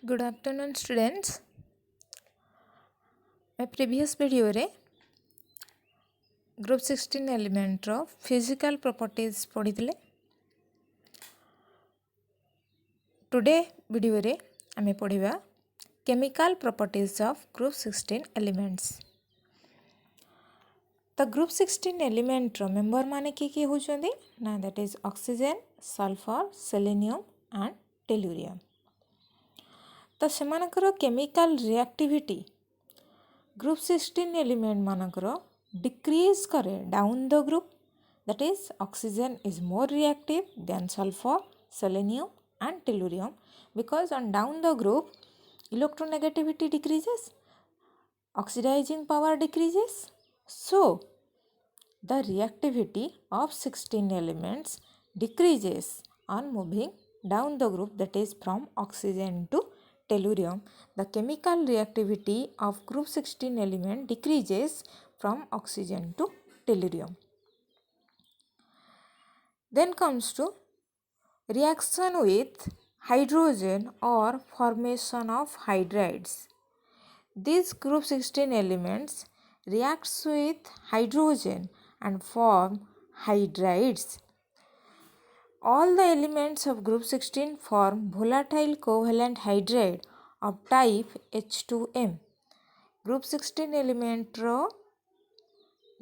Good afternoon, students. My previous video रे group 16 element रो physical properties पढ़िथिले. Today video रे आमे पढ़िबा chemical properties of group 16 elements. The group 16 element row member माने की होचंदी ना, that is oxygen, sulfur, selenium and tellurium. तो सेमानकर chemical reactivity group 16 element manakro decrease करे down the group, that is oxygen is more reactive than sulfur, selenium and tellurium, because on down the group electronegativity decreases, oxidizing power decreases, so the reactivity of 16 elements decreases on moving down the group, that is from oxygen to tellurium. The chemical reactivity of group 16 element decreases from oxygen to tellurium. Then comes to reaction with hydrogen or formation of hydrides. These group 16 elements reacts with hydrogen and form hydrides. All the elements of group 16 form volatile covalent hydride of type H2M. Group 16 element row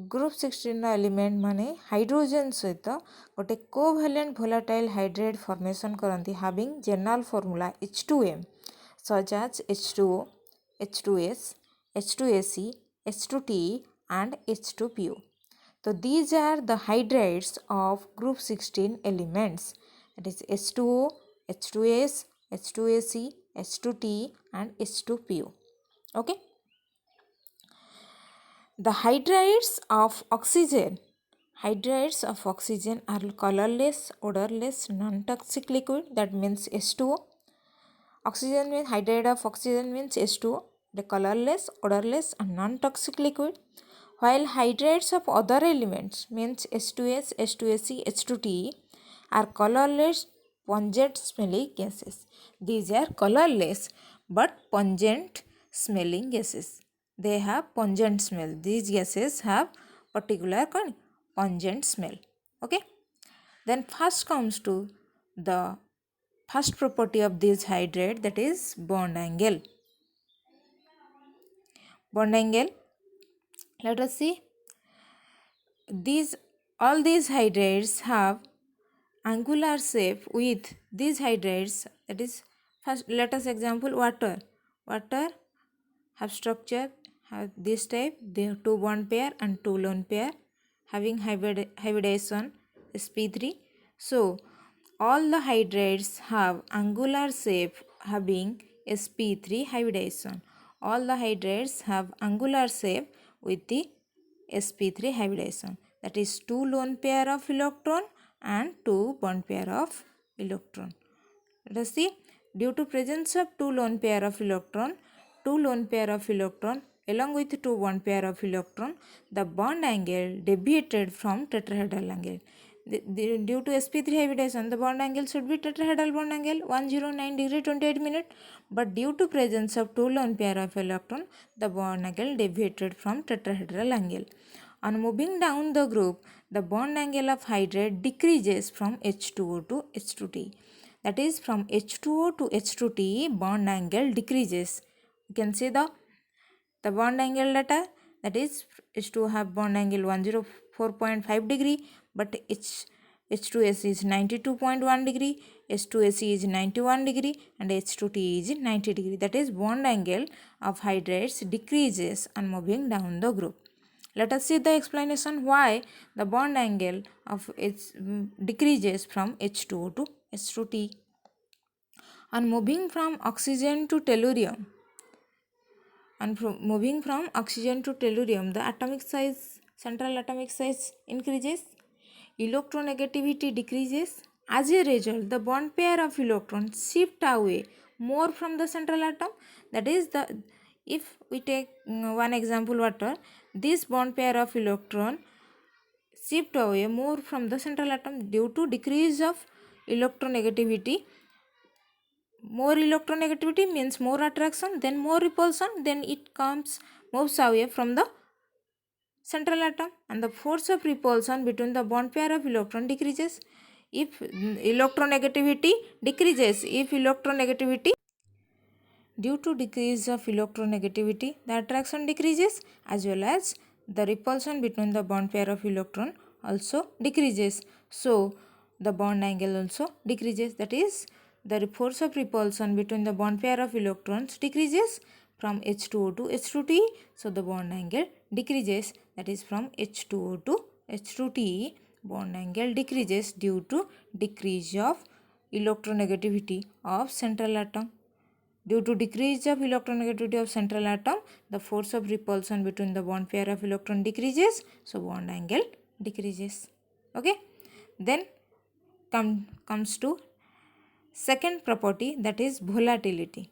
group 16 element माने hydrogen सहित गोटे covalent volatile hydride formation करंती having general formula H2M such as H2O, H2S, H2AC, H2TE and H2PO. So these are the hydrides of group 16 elements, that is H2O, H2S, H2AC, H2TE and H2PO. Okay. The hydrides of oxygen are colorless, odorless, non-toxic liquid, that means H2O. Oxygen means hydride of oxygen means H2O, the colorless, odorless and non-toxic liquid. While hydrides of other elements means H2S, H2AC, H2TE are colorless, pungent smelling gases. These are colorless but pungent smelling gases. They have pungent smell. These gases have particular pungent smell. Okay. Then first comes to the first property of this hydride, that is bond angle. Bond angle. Let us see. All these hydrides have angular shape with these hydrides, that is first let us example water. Water have structure have this type, they have two bond pair and two lone pair having hybridization sp3. So all the hydrides have angular shape having sp3 hybridization. All the hydrides have angular shape with the sp3 hybridization, that is two lone pair of electron and two bond pair of electron. Let us see, due to presence of two lone pair of electron along with two bond pair of electron, the bond angle deviated from tetrahedral angle. Due to sp3 hybridization, the bond angle should be tetrahedral bond angle 109 degree 28 minute, but due to presence of two lone pair of electron, the bond angle deviated from tetrahedral angle. On moving down the group, the bond angle of hydride decreases from H2O to H2T. That is, from H2O to H2T, bond angle decreases. You can see the bond angle data, that is H2O have bond angle 104.5 degree, but H2S is 92.1 degree, H2AC is 91 degree and H2T is 90 degree. That is, bond angle of hydrides decreases on moving down the group. Let us see the explanation why the bond angle of H decreases from H2O to H2T. On moving from oxygen to tellurium, the atomic size, central atomic size increases, electronegativity decreases. As a result, the bond pair of electrons shift away more from the central atom. That is, if we take one example water, this bond pair of electron shift away more from the central atom due to decrease of electronegativity. more electronegativity means more attraction, then more repulsion, then it moves away from the central atom, and the force of repulsion between the bond pair of electron decreases. If electronegativity decreases, due to decrease of electronegativity, the attraction decreases as well as the repulsion between the bond pair of electron also decreases. So the bond angle also decreases. That is, the force of repulsion between the bond pair of electrons decreases from H2O to H2T. So the bond angle decreases. That is, from H2O to H2T, bond angle decreases due to decrease of electronegativity of central atom. Due to decrease of electronegativity of central atom, the force of repulsion between the bond pair of electron decreases, so bond angle decreases. Okay. Then comes to second property, that is volatility.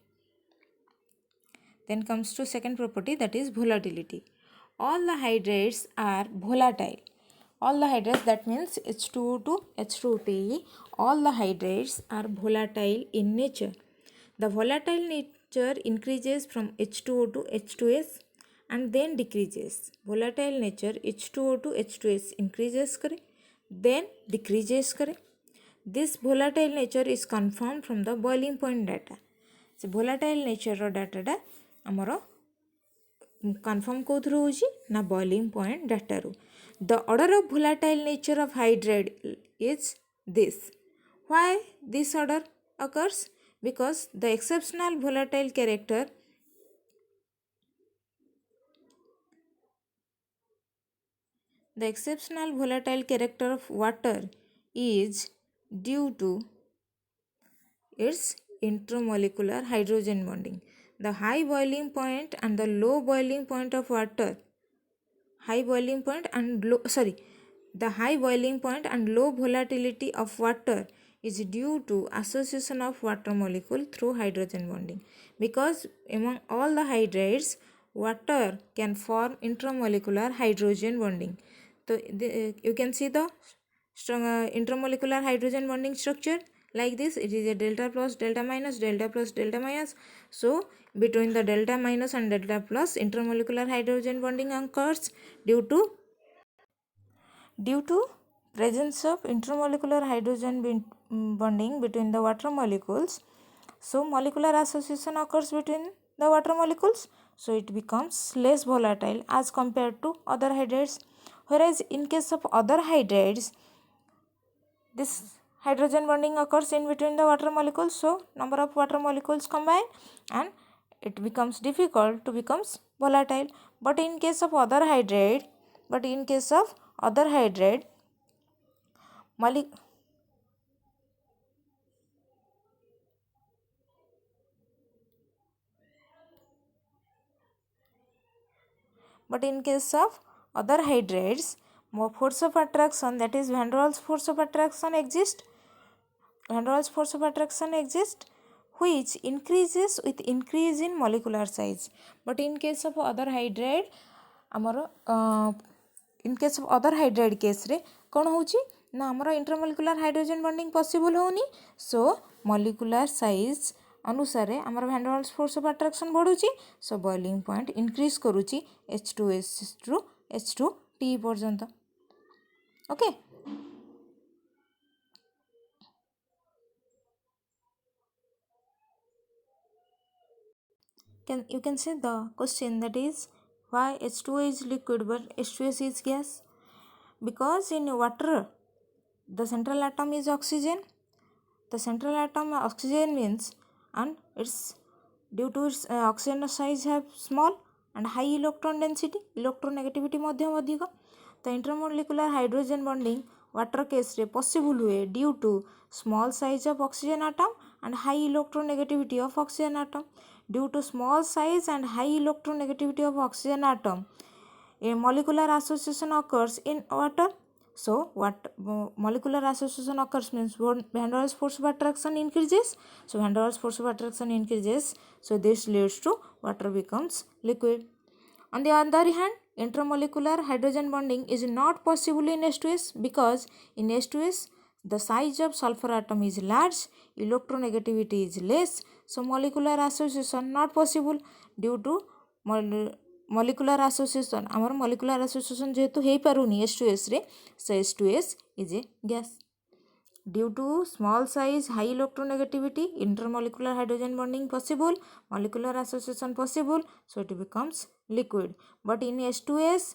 Then comes to second property, that is volatility. All the hydrates are volatile. All the hydrates, that means H2O to H2T, all the hydrates are volatile in nature. The volatile nature increases from H2O to H2S and then decreases. Volatile nature H2O to H2S increases करे, then decreases करे. This volatile nature is confirmed from the boiling point data. So volatile nature row data टा आमर confirm कोथुरु होची ना boiling point data row. The order of volatile nature of hydrate is this. Why this order occurs? Because the exceptional volatile character of water is due to its intermolecular hydrogen bonding. The high boiling point and the low boiling point of water, the high boiling point and low volatility of water is due to association of water molecule through hydrogen bonding. Because among all the hydrates, water can form intramolecular hydrogen bonding. So you can see the intermolecular hydrogen bonding structure like this. It is a delta plus delta minus, delta plus delta minus. So between the delta minus and delta plus, intermolecular hydrogen bonding occurs due to presence of intermolecular hydrogen bonding between the water molecules. So molecular association occurs between the water molecules, so it becomes less volatile as compared to other hydrates. Whereas in case of other hydrates, this hydrogen bonding occurs in between the water molecules, so number of water molecules combine and it becomes difficult to become volatile. But in case of other hydrate, more force of attraction, that is Van der Waals force of attraction exists. Which increases with increase in molecular size. But in case of other hydrate, case रे कौन होची ना आमर intermolecular hydrogen bonding possible होनी. सो molecular size अनुसार आमर van der Waals force of attraction बढ़ुची. So boiling point increase करूची H2S टू H2T पर्यंत. Okay. You can see the question, that is why H2O is liquid but H2S is gas. Because in water the central atom is oxygen. The central atom oxygen means, and it's due to its oxygen size have small and high electron density, electronegativity madhyam adhika. The intermolecular hydrogen bonding water case रे possible हुए due to small size of oxygen atom and high electronegativity of oxygen atom. Due to small size and high electronegativity of oxygen atom, a molecular association occurs in water. So what molecular association occurs means Van der Waals force of attraction increases. So Van der Waals force of attraction increases. So this leads to water becomes liquid. On the other hand, intermolecular hydrogen bonding is not possible in H2S because in H2S the size of sulfur atom is large, electronegativity is less, so molecular association not possible due to molecular association. आमर molecular association जेहेतु हो पारुनी H2S रे, so H2S is a gas. Due to small size, high electronegativity, intermolecular hydrogen bonding possible, molecular association possible, so it becomes liquid. But in H2S,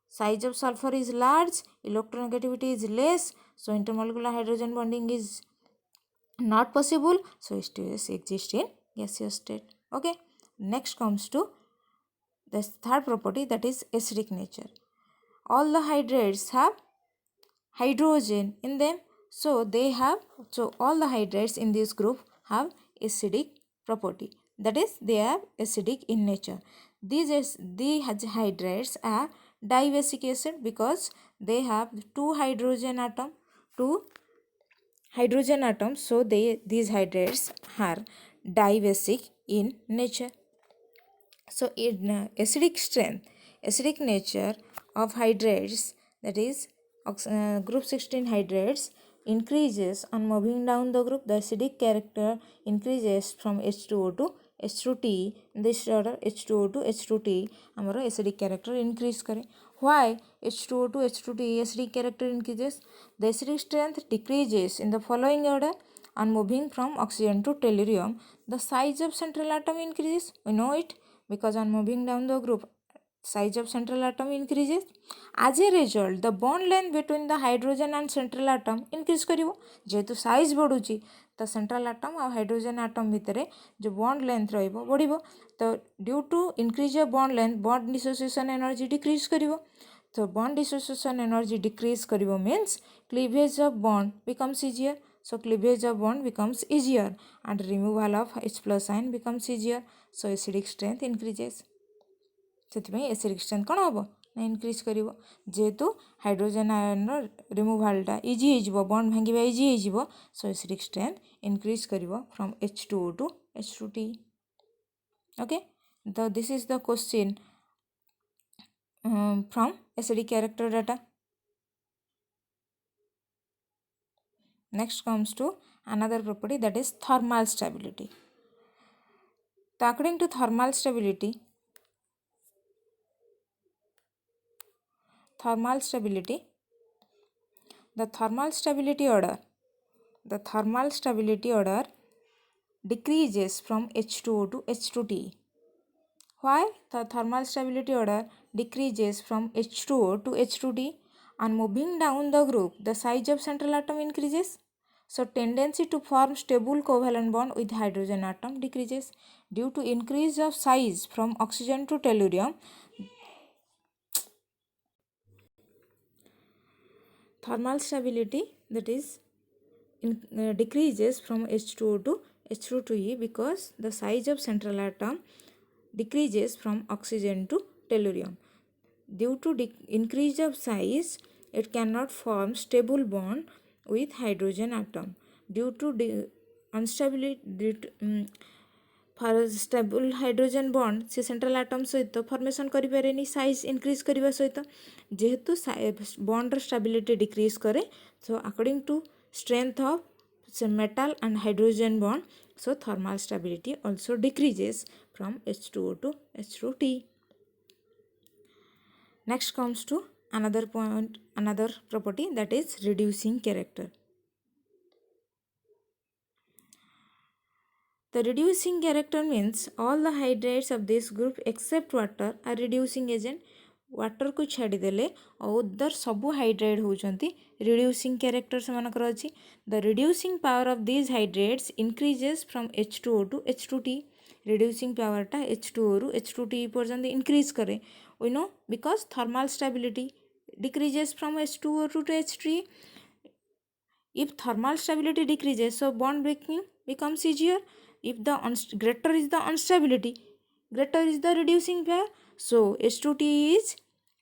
size of sulfur is large, electronegativity is less, so intermolecular hydrogen bonding is not possible, so H2S exists in gaseous state. Okay, next comes to the third property, that is acidic nature. All the hydrates have hydrogen in them, so all the hydrates in this group have acidic property, that is they are acidic in nature. These hydrates are dibasic acid because they have two hydrogen atoms, so these hydrates are dibasic in nature. So in acidic nature of hydrates, that is group 16 hydrates, increases on moving down the group. The acidic character increases from H2O to H2T. This order H2O to H2T हमारा acidic character increase करे. Why H2O to H2T acidic character increases? The acidic strength decreases in the following order. On moving from oxygen to tellurium, the size of central atom increases. We know it because on moving down the group, size of central atom increases. As a result, the bond length between the hydrogen and central atom increase करिवो. जेहेतु size बढ़ुची तो central atom और hydrogen atom भितरे जो bond length रहिबो बढ़िबो. तो due to increase of bond length, bond dissociation energy decrease करिवो. So bond dissociation energy decrease करिवो means cleavage of bond becomes easier. So cleavage of bond becomes easier and removal of H plus ion becomes easier. So acidic strength increases. ସେଥିପାଇଁ acidic strength କ'ଣ ହେବ ନା increase କରିବ. ଯେହେତୁ hydrogen ଆୟନର ରିମୁଭାଲଟା easy ହେଇଯିବ, bond ଭାଙ୍ଗିବା easy ହେଇଯିବ, show acidic strength increase କରିବ from H2O to H2T. Okay, this is the question from acidic character data. Next comes to another property, that is thermal stability. So according to thermal stability, the thermal stability order decreases from H2O to H2T. Why the thermal stability order decreases from H2O to H2T? On moving down the group, the size of central atom increases. So tendency to form stable covalent bond with hydrogen atom decreases. Due to increase of size from oxygen to tellurium, thermal stability, that is decreases from H2O to H2T because the size of central atom decreases from oxygen to tellurium. Due to increase of size, it cannot form stable bond with hydrogen atom. Due to stable hydrogen bond से central atom सहित formation करि पारेनी size increase करिवा सहित. जेहेतु bond stability decrease करे, so according to strength of metal and hydrogen bond, so thermal stability also decreases from H2O to H2T. Next comes to another property, that is reducing character. The reducing character means all the hydrates of this group except water are reducing agent. Water को छाड़ी देले other सबु hydrate होचंती reducing character सेमानकर अछि. The reducing power of these hydrates increases from H2O to H2T. Reducing power टा H2O ru H2T पर्यंत increase करे. We know because thermal stability decreases from H2O to H3. If thermal stability decreases, so bond breaking becomes easier. If the greater is the instability, greater is the reducing power. So H2T is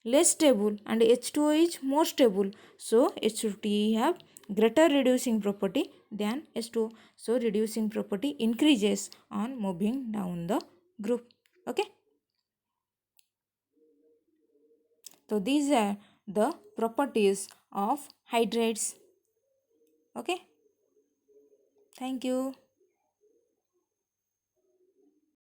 less stable and H2O is more stable. So H2T have greater reducing property than H2O. So reducing property increases on moving down the group. Okay. So these are the properties of hydrates. Okay, thank you.